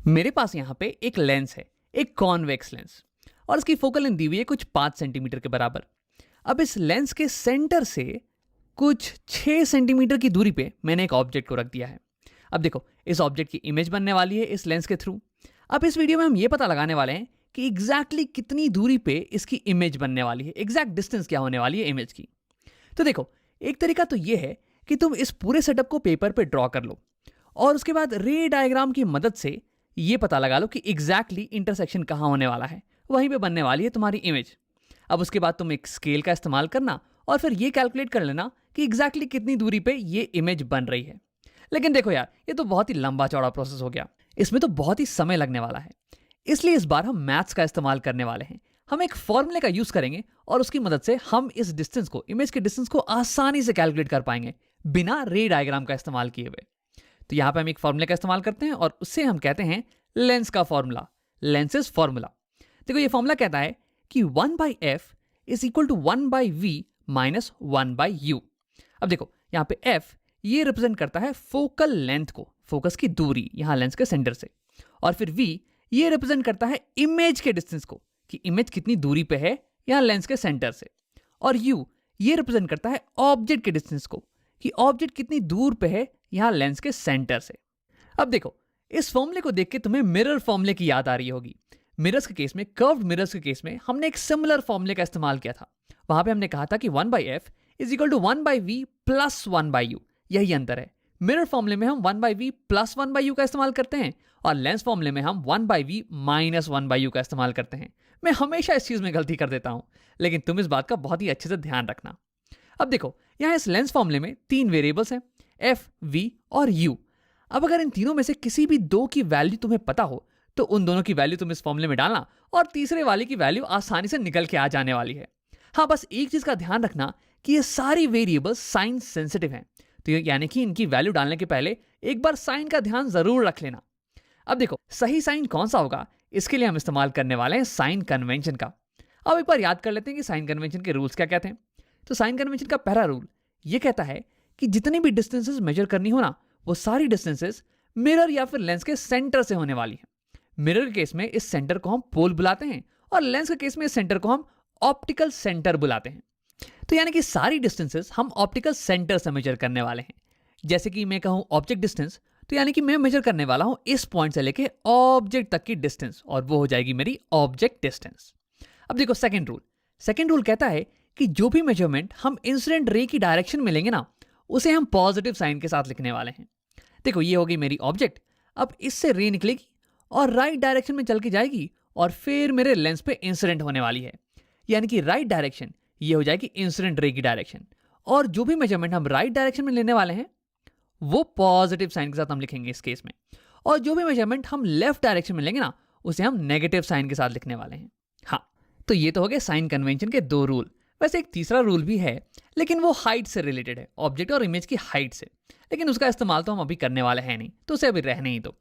मेरे पास यहाँ पे एक लेंस है, एक कॉन्वेक्स लेंस, और इसकी फोकल लेंथ दी हुई है कुछ 5 सेंटीमीटर के बराबर। अब इस लेंस के सेंटर से कुछ 6 सेंटीमीटर की दूरी पे मैंने एक ऑब्जेक्ट को रख दिया है। अब देखो, इस ऑब्जेक्ट की इमेज बनने वाली है इस लेंस के थ्रू। अब इस वीडियो में हम ये पता लगाने वाले हैं कि एग्जैक्टली कितनी दूरी पे इसकी इमेज बनने वाली है, एग्जैक्ट डिस्टेंस क्या होने वाली है इमेज की। तो देखो, एक तरीका तो ये है कि तुम इस पूरे सेटअप को पेपर पे ड्रॉ कर लो और उसके बाद रे डायग्राम की मदद से ये पता लगा लो कि एग्जैक्टली इंटरसेक्शन कहाँ होने वाला है, वहीं पे बनने वाली है तुम्हारी इमेज। अब उसके बाद तुम एक स्केल का इस्तेमाल करना और फिर ये कैलकुलेट कर लेना कि एग्जैक्टली कितनी दूरी पे ये इमेज बन रही है। लेकिन देखो यार, ये तो बहुत ही लंबा चौड़ा प्रोसेस हो गया, इसमें तो बहुत ही समय लगने वाला है। इसलिए इस बार हम मैथ्स का इस्तेमाल करने वाले हैं। हम एक फॉर्मूले का यूज करेंगे और उसकी मदद से हम इस डिस्टेंस को, इमेज के डिस्टेंस को आसानी से कैलकुलेट कर पाएंगे बिना रे डायग्राम का इस्तेमाल किए हुए। तो यहां पे हम एक फॉर्मूले का इस्तेमाल करते हैं और उससे हम कहते हैं लेंस का फॉर्मूला, लेंसेज फॉर्मूला। देखो, ये फॉर्मूला कहता है कि 1/f is equal to 1/v minus 1/u। अब देखो, यहाँ पे f ये रिप्रेजेंट करता है फोकल लेंथ को, फोकस की दूरी यहाँ लेंस के सेंटर से, और फिर v ये रिप्रेजेंट करता है इमेज के डिस्टेंस को, कि इमेज कितनी दूरी पे है यहाँ लेंस के सेंटर से, और u ये रिप्रेजेंट करता है ऑब्जेक्ट के डिस्टेंस को, कि ऑब्जेक्ट कितनी दूर पे है यहाँ लेंस के सेंटर से। अब देखो, इस फॉर्मूले को देख के तुम्हें मिरर फॉर्मूले की याद आ रही होगी। मिरर्स के केस में, कर्व्ड मिरर्स के केस में हमने एक सिमिलर फॉर्मूले का इस्तेमाल किया था। वहां पे हमने कहा था कि 1/f is equal to 1/v plus 1/u, यही अंतर है। मिरर फॉर्मूले में हम 1/v प्लस 1/u का इस्तेमाल करते हैं और लेंस फॉर्मूले में हम 1/v माइनस 1/u का इस्तेमाल करते हैं। मैं हमेशा इस चीज में गलती कर देता हूं, लेकिन तुम इस बात का बहुत ही अच्छे से ध्यान रखना। अब देखो, यहाँ इस लेंस फॉर्मूले में 3 वेरिएबल्स हैं, f, v और u। अब अगर इन तीनों में से किसी भी दो की वैल्यू तुम्हें पता हो तो उन दोनों की वैल्यू तुम इस फॉर्मूले में डालना और तीसरे वाले की वैल्यू आसानी से निकल के आ जाने वाली है। हाँ, बस एक चीज का ध्यान रखना कि ये सारी वेरिएबल्स साइन सेंसिटिव हैं, तो यानी कि इनकी वैल्यू डालने के पहले एक बार साइन का ध्यान जरूर रख लेना। अब देखो, सही साइन कौन सा होगा, इसके लिए हम इस्तेमाल करने वाले हैं साइन कन्वेंशन का। अब एक बार याद कर लेते हैं कि साइन कन्वेंशन के रूल्स क्या क्या थे। तो साइन कन्वेंशन का पहला रूल ये कहता है कि जितनी भी डिस्टेंसेस मेजर करनी हो ना, वो सारी डिस्टेंसेस मिरर या फिर लेंस के सेंटर से होने वाली है। मिरर के केस में इस सेंटर को हम पोल बुलाते हैं और लेंस के केस में इस सेंटर को हम ऑप्टिकल सेंटर बुलाते हैं। तो यानी कि सारी डिस्टेंसेस हम ऑप्टिकल सेंटर से मेजर करने वाले हैं। जैसे कि मैं कहूं ऑब्जेक्ट डिस्टेंस, तो यानी कि मैं मेजर करने वाला हूं इस पॉइंट से लेके ऑब्जेक्ट तक की डिस्टेंस, और वो हो जाएगी मेरी ऑब्जेक्ट डिस्टेंस। अब देखो, सेकेंड रूल कहता है कि जो भी मेजरमेंट हम इंसिडेंट रे की डायरेक्शन में लेंगे ना, उसे हम पॉजिटिव साइन के साथ लिखने वाले हैं। देखो, ये होगी मेरी ऑब्जेक्ट। अब इससे रे निकलेगी और राइट डायरेक्शन में चल के जाएगी और फिर मेरे लेंस पे इंसिडेंट होने वाली है, यानी कि राइट डायरेक्शन ये हो जाएगी इंसिडेंट रे की डायरेक्शन। और जो भी मेजरमेंट हम राइट डायरेक्शन में लेने वाले हैं वो पॉजिटिव साइन के साथ हम लिखेंगे इस केस में, और जो भी मेजरमेंट हम लेफ्ट डायरेक्शन में लेंगे ना, उसे हम नेगेटिव साइन के साथ लिखने वाले हैं। हाँ, तो ये तो हो गए साइन कन्वेंशन के 2 रूल। वैसे एक तीसरा रूल भी है, लेकिन वो हाइट से रिलेटेड है, ऑब्जेक्ट और इमेज की हाइट से, लेकिन उसका इस्तेमाल तो हम अभी करने वाले हैं नहीं, तो उसे अभी रहने ही दो।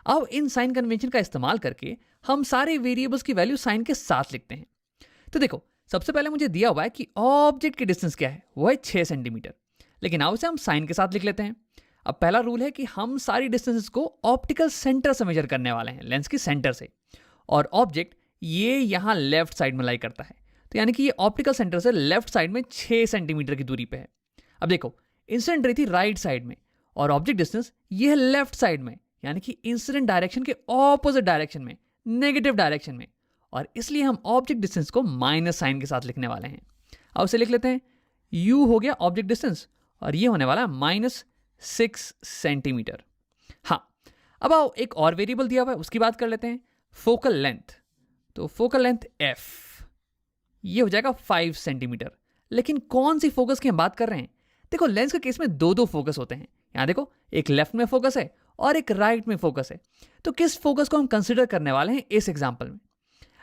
अब इन साइन कन्वेंशन का इस्तेमाल करके हम सारे वेरिएबल्स की वैल्यू साइन के साथ लिखते हैं। तो देखो, सबसे पहले मुझे दिया हुआ है कि ऑब्जेक्ट की डिस्टेंस क्या है, वो है 6 सेंटीमीटर, लेकिन अब उसे हम साइन के साथ लिख लेते हैं। अब पहला रूल है कि हम सारी डिस्टेंसेस को ऑप्टिकल सेंटर से मेजर करने वाले हैं, लेंस की सेंटर से, और ऑब्जेक्ट ये यहाँ लेफ्ट साइड में लाई करता है, तो यानी कि ये ऑप्टिकल सेंटर से लेफ्ट साइड में 6 सेंटीमीटर की दूरी पे है। अब देखो, इंसिडेंट रे थी राइट साइड में और ऑब्जेक्ट डिस्टेंस ये है लेफ्ट साइड में, यानी कि इंसिडेंट डायरेक्शन के ऑपोजिट डायरेक्शन में, नेगेटिव डायरेक्शन में, और इसलिए हम ऑब्जेक्ट डिस्टेंस को माइनस साइन के साथ लिखने वाले हैं। अब उसे लिख लेते हैं, u हो गया ऑब्जेक्ट डिस्टेंस और ये होने वाला है -6 सेंटीमीटर। हाँ, अब आओ एक और वेरिएबल दिया हुआ है उसकी बात कर लेते हैं, फोकल लेंथ। तो फोकल लेंथ f ये हो जाएगा 5 सेंटीमीटर। लेकिन कौन सी फोकस की हम बात कर रहे हैं? देखो, लेंस के केस में 2 फोकस होते हैं। यहाँ देखो, एक लेफ्ट में फोकस है और एक राइट में फोकस है। तो किस फोकस को हम कंसिडर करने वाले हैं इस एग्जांपल में?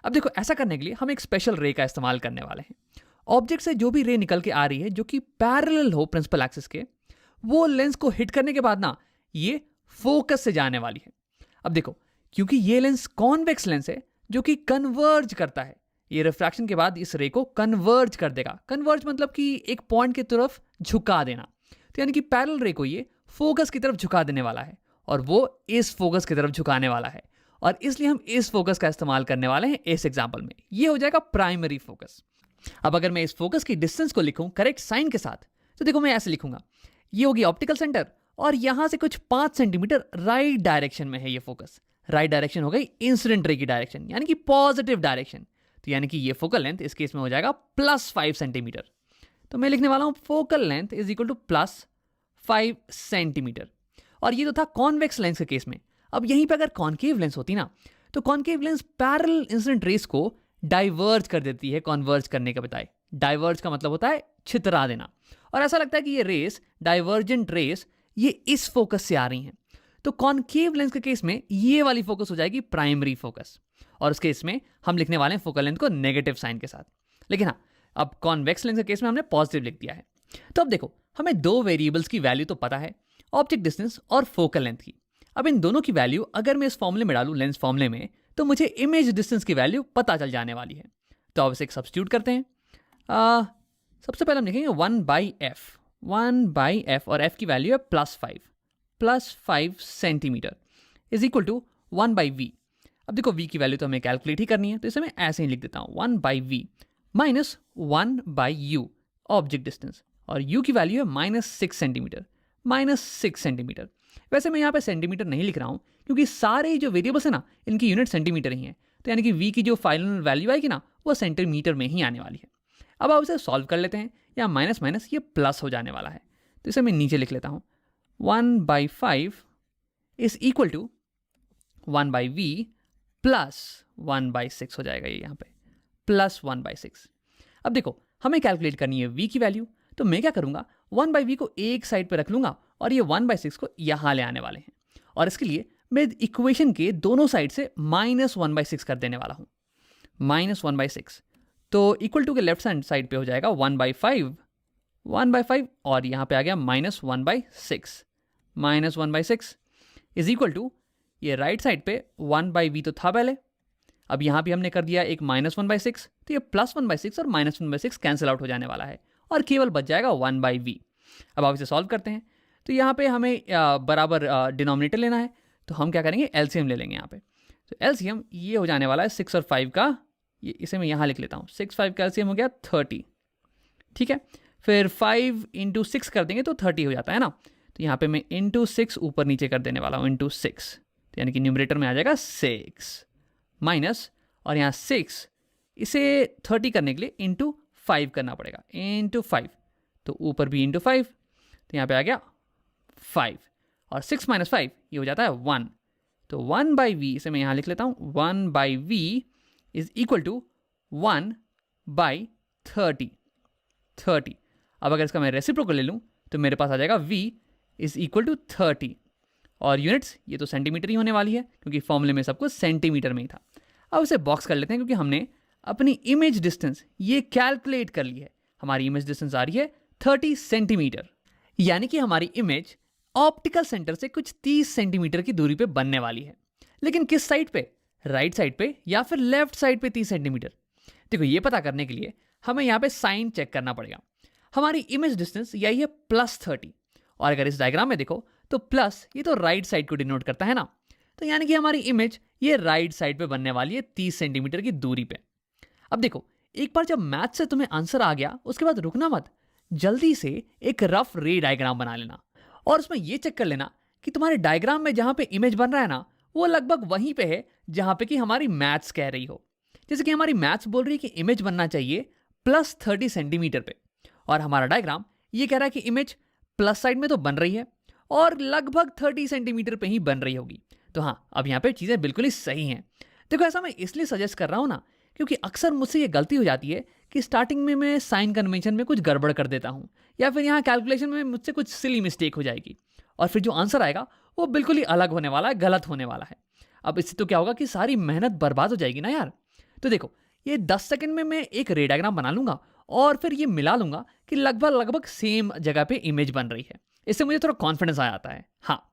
अब देखो, ऐसा करने के लिए हम एक स्पेशल रे का इस्तेमाल करने वाले हैं। ऑब्जेक्ट से जो भी रे निकल के आ रही है जो कि पैरेलल हो प्रिंसिपल एक्सिस के, वो लेंस को हिट करने के बाद ना ये फोकस से जाने वाली है। अब देखो, क्योंकि ये लेंस कॉन्वेक्स लेंस है जो कि कन्वर्ज करता है, ये रिफ्रैक्शन के बाद इस रे को कन्वर्ज कर देगा। कन्वर्ज मतलब कि एक पॉइंट की तरफ झुका देना, तो यानी कि पैरेलल रे को ये फोकस की तरफ झुका देने वाला है और वो इस फोकस की तरफ झुकाने वाला है। और इसलिए हम इस फोकस का इस्तेमाल करने वाले हैं इस एग्जाम्पल में। ये हो जाएगा प्राइमरी फोकस। अब अगर मैं इस फोकस की डिस्टेंस को लिखूं करेक्ट साइन के साथ, तो देखो मैं ऐसे लिखूंगा, ये होगी ऑप्टिकल सेंटर और यहां से कुछ 5 सेंटीमीटर राइट डायरेक्शन में है ये फोकस। राइट डायरेक्शन हो गई इंसिडेंट रे की डायरेक्शन, यानी कि पॉजिटिव डायरेक्शन। तो यानी कि ये फोकल लेंथ इस केस में हो जाएगा +5 सेंटीमीटर। तो मैं लिखने वाला हूं focal length is equal to +5 centimetre. और ये तो था कॉन्वेक्स लेंस के केस में। अब यहीं पे अगर कॉन्केव लेंस होती ना, तो concave lens parallel incident rays को डाइवर्ज कर देती है कॉन्वर्ज करने के बजाय। डाइवर्ज का मतलब होता है छितरा देना। और ऐसा लगता है कि ये रेस, डाइवर्जेंट रेस, ये इस फोकस से आ रही हैं। तो कॉन्केव लेंस के केस में ये वाली फोकस हो जाएगी प्राइमरी फोकस, और उस केस में हम लिखने वाले हैं फोकल लेंथ को नेगेटिव साइन के साथ। लेकिन हाँ, अब कॉन्वेक्स लेंस के केस में हमने पॉजिटिव लिख दिया है। तो अब देखो, हमें 2 वेरिएबल्स की वैल्यू तो पता है, ऑप्टिक डिस्टेंस और फोकल लेंथ की। अब इन दोनों की वैल्यू अगर मैं इस फॉर्मूले में डालूं, लेंस फॉर्मूले में, तो मुझे इमेज डिस्टेंस की वैल्यू पता चल जाने वाली है। तो अब इसे सब्स्टिट्यूट करते हैं। सबसे पहले हम लिखेंगे 1/f और f की वैल्यू है +5 centimetre is equal to 1/v। अब देखो v की वैल्यू तो हमें कैलकुलेट ही करनी है, तो इसे मैं ऐसे ही लिख देता हूँ 1/v minus 1/u object distance, और u की वैल्यू है -6 सेंटीमीटर। -6 सेंटीमीटर। वैसे मैं यहाँ पे सेंटीमीटर नहीं लिख रहा हूँ क्योंकि सारे जो वेरिएबल्स है ना, इनकी यूनिट सेंटीमीटर ही है। तो यानी कि v की जो फाइनल वैल्यू आएगी ना, वो सेंटीमीटर में ही आने वाली है। अब आप इसे सॉल्व कर लेते हैं, या माइनस माइनस ये प्लस हो जाने वाला है। तो इसे मैं नीचे लिख लेता हूँ 1/5 is equal to 1/v plus 1/6 हो जाएगा ये यहाँ पे +1/6। अब देखो, हमें कैलकुलेट करनी है v की वैल्यू, तो मैं क्या करूँगा, 1/v को एक साइड पे रख लूँगा और ये 1/6 को यहाँ ले आने वाले हैं। और इसके लिए मैं इक्वेशन के दोनों साइड से -1/6 कर देने वाला हूँ। -1/6 तो इक्वल टू के लेफ्ट हैंड साइड पे हो जाएगा 1/5 और यहाँ पे आ गया -1/6। -1/6 इज इक्वल टू, ये राइट साइड पे 1/v तो था पहले, अब यहाँ भी हमने कर दिया एक -1/6, तो ये +1/6 और -1/6 कैंसिल आउट हो जाने वाला है और केवल बच जाएगा 1/v। अब आप इसे सॉल्व करते हैं, तो यहाँ पे हमें बराबर डिनोमिनेटर लेना है, तो हम क्या करेंगे, एलसीएम ले लेंगे यहाँ पे। तो एलसीएम ये हो जाने वाला है 6 और 5 का, ये इसे मैं यहाँ लिख लेता हूँ, 6 5 का एलसीएम हो गया 30। ठीक है, फिर 5 × 6 कर देंगे तो 30 हो जाता है ना। तो यहाँ पे मैं ×6 ऊपर नीचे कर देने वाला हूँ, ×6, तो यानी कि न्यूमरेटर में आ जाएगा 6 माइनस, और यहाँ 6 इसे 30 करने के लिए ×5 करना पड़ेगा, ×5, तो ऊपर भी ×5, तो यहाँ पे आ गया 5, और 6 - 5 ये हो जाता है 1। तो 1/v इसे मैं यहाँ लिख लेता हूँ, 1/v इज इक्वल टू 1/30। अब अगर इसका मैं रेसिप्रोकल ले लूँ तो मेरे पास आ जाएगा v इज इक्वल टू 30, और यूनिट्स ये तो सेंटीमीटर ही होने वाली है क्योंकि फॉर्मूले में सब कुछ सेंटीमीटर में ही था। अब इसे बॉक्स कर लेते हैं क्योंकि हमने अपनी इमेज डिस्टेंस ये कैलकुलेट कर ली है। हमारी इमेज डिस्टेंस आ रही है 30 सेंटीमीटर, यानी कि हमारी इमेज ऑप्टिकल सेंटर से कुछ 30 सेंटीमीटर की दूरी पे बनने वाली है। लेकिन किस साइड पे, राइट साइड पे या फिर लेफ्ट साइड पे 30 सेंटीमीटर? देखो, ये पता करने के लिए हमें यहाँ पे साइन चेक करना पड़ेगा। हमारी इमेज डिस्टेंस यही है +30, और अगर इस डायग्राम में देखो तो प्लस ये तो राइट साइड को डिनोट करता है ना, तो यानी कि हमारी इमेज ये राइट साइड पे बनने वाली है 30 सेंटीमीटर की दूरी पे। अब देखो, एक बार जब मैथ से तुम्हें आंसर आ गया उसके बाद रुकना मत, जल्दी से एक रफ रे डायग्राम बना लेना और उसमें ये चेक कर लेना कि तुम्हारे डायग्राम में जहां पे इमेज बन रहा है ना, वो लगभग वहीं पे है जहां पे कि हमारी मैथ्स कह रही हो। जैसे कि हमारी मैथ्स बोल रही है कि इमेज बनना चाहिए +30 सेंटीमीटर पे, और हमारा डायग्राम ये कह रहा है कि इमेज प्लस साइड में तो बन रही है और लगभग 30 सेंटीमीटर पे ही बन रही होगी। तो हाँ, अब यहाँ पे चीज़ें बिल्कुल ही सही हैं। देखो, ऐसा मैं इसलिए सजेस्ट कर रहा हूँ ना, क्योंकि अक्सर मुझसे ये गलती हो जाती है कि स्टार्टिंग में मैं साइन कन्वेंशन में कुछ गड़बड़ कर देता हूँ, या फिर यहाँ कैलकुलेशन में मुझसे कुछ सिली मिस्टेक हो जाएगी, और फिर जो आंसर आएगा वो बिल्कुल ही अलग होने वाला है, गलत होने वाला है। अब इससे तो क्या होगा कि सारी मेहनत बर्बाद हो जाएगी ना यार। तो देखो, ये 10 सेकंड में मैं एक रे डायग्राम बना लूंगा और फिर ये मिला लूंगा कि लगभग सेम जगह पे इमेज बन रही है। इससे मुझे थोड़ा कॉन्फिडेंस आ जाता है। हाँ,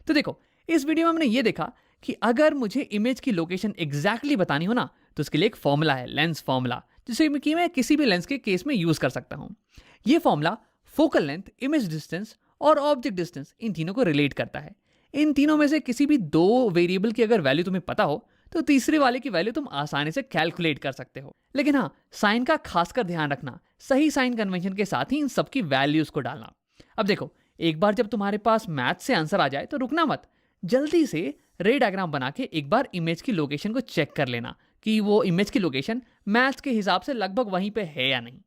तो देखो, इस वीडियो में हमने ये देखा कि अगर मुझे इमेज की लोकेशन एग्जैक्टली बतानी हो ना, तो उसके लिए एक फॉर्मूला है, लेंस फॉर्मूला, जिसे कि मैं किसी भी लेंस के केस में यूज कर सकता हूँ। ये formula focal length, image distance और ऑब्जेक्ट डिस्टेंस, इन तीनों को रिलेट करता है। इन तीनों में से किसी भी दो वेरिएबल की अगर वैल्यू तुम्हें पता हो तो तीसरे वाले की वैल्यू तुम आसानी से कैलकुलेट कर सकते हो। लेकिन हाँ, साइन का खासकर ध्यान रखना, सही साइन कन्वेंशन के साथ ही इन सबकी वैल्यूज को डालना। अब देखो, एक बार जब तुम्हारे पास मैथ से आंसर आ जाए तो रुकना मत, जल्दी से रे डायग्राम बना के एक बार इमेज की लोकेशन को चेक कर लेना कि वो इमेज की लोकेशन मैथ्स के हिसाब से लगभग वहीं पे है या नहीं।